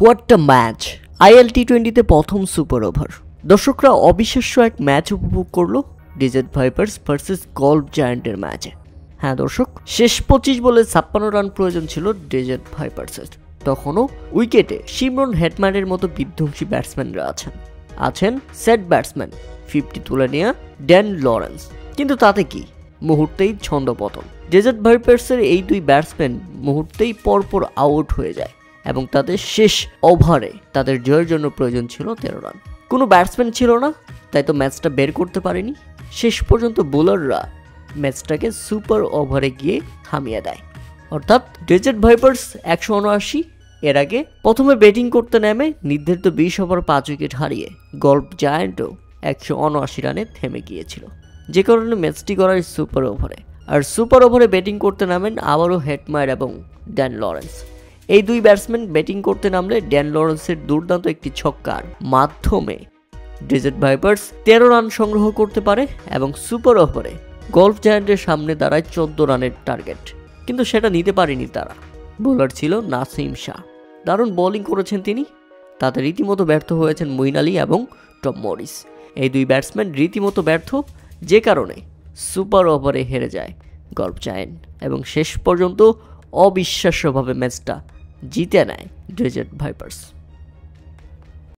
What a match! IL টি-20তে প্রথম super over. দর্শকরা অবিশ্বাস্য এক ম্যাচ উপভোগ করলো ডেজার্ট ভাইপার্স ভার্সেস গল্ফ জায়ান্টের ম্যাচে। হ্যাঁ দর্শক, শেষ 25 বলে 56 রান প্রয়োজন ছিল ডেজার্ট ভাইপার্সের। তখনও উইকেটে শিমরন হেটম্যানের মতো বিধ্বংসী ব্যাটসম্যানরা আছেন সেট ব্যাটসম্যান 50 তুলে নেওয়া ড্যান লরেন্স। কিন্তু তাতে কি, মুহূর্তেই ছন্দপতন। ডেজার্ট ভাইপার্সের এই দুই ব্যাটসম্যান মুহূর্তেই পরপর আউট হয়ে যায় এবং তাদের শেষ ওভারে তাদের জয়ের জন্য প্রয়োজন ছিল 13 রান। কোনো ব্যাটসম্যান ছিল না, তাই তো ম্যাচটা বের করতে পারেনি। শেষ পর্যন্ত বোলাররা ম্যাচটাকে সুপার ওভারে গিয়ে থামিয়ে দেয়। অর্থাৎ ডেজার্ট ভাইপার্স 179। এর আগে প্রথমে ব্যাটিং করতে নেমে নির্ধারিত 20 ওভার 5 উইকেট হারিয়ে গল্ফ জায়ান্টও 179 রানে থেমে গিয়েছিল, যে কারণে ম্যাচটি গড়ায় সুপার ওভারে। আর সুপার ওভারে ব্যাটিং করতে নামেন আবারও হেটমায়ার এবং ড্যান লরেন্স। এই দুই ব্যাটসম্যান ব্যাটিং করতে নামলে ড্যান লরেন্সের দুর্দান্ত একটি ছক্কার মাধ্যমে ডেজার্ট ভাইপার্স 13 রান সংগ্রহ করতে পারে এবং সুপার ওভারে গল্ফ জায়ান্টের সামনে দাঁড়ায় 14 রানের টার্গেট। কিন্তু সেটা নিতে পারেনি তারা। বোলার ছিল নাসিম শাহ, দারুণ বোলিং করেছেন তিনি। তাতে রীতিমতো ব্যর্থ হয়েছেন মঈন আলী এবং টম মরিস। এই দুই ব্যাটসম্যান রীতিমতো ব্যর্থ, যে কারণে সুপার ওভারে হেরে যায় গল্ফ জায়ান্ট এবং শেষ পর্যন্ত অবিশ্বাস্যভাবে ম্যাচটা জিতে নেয় ডেজার্ট ভাইপার্স।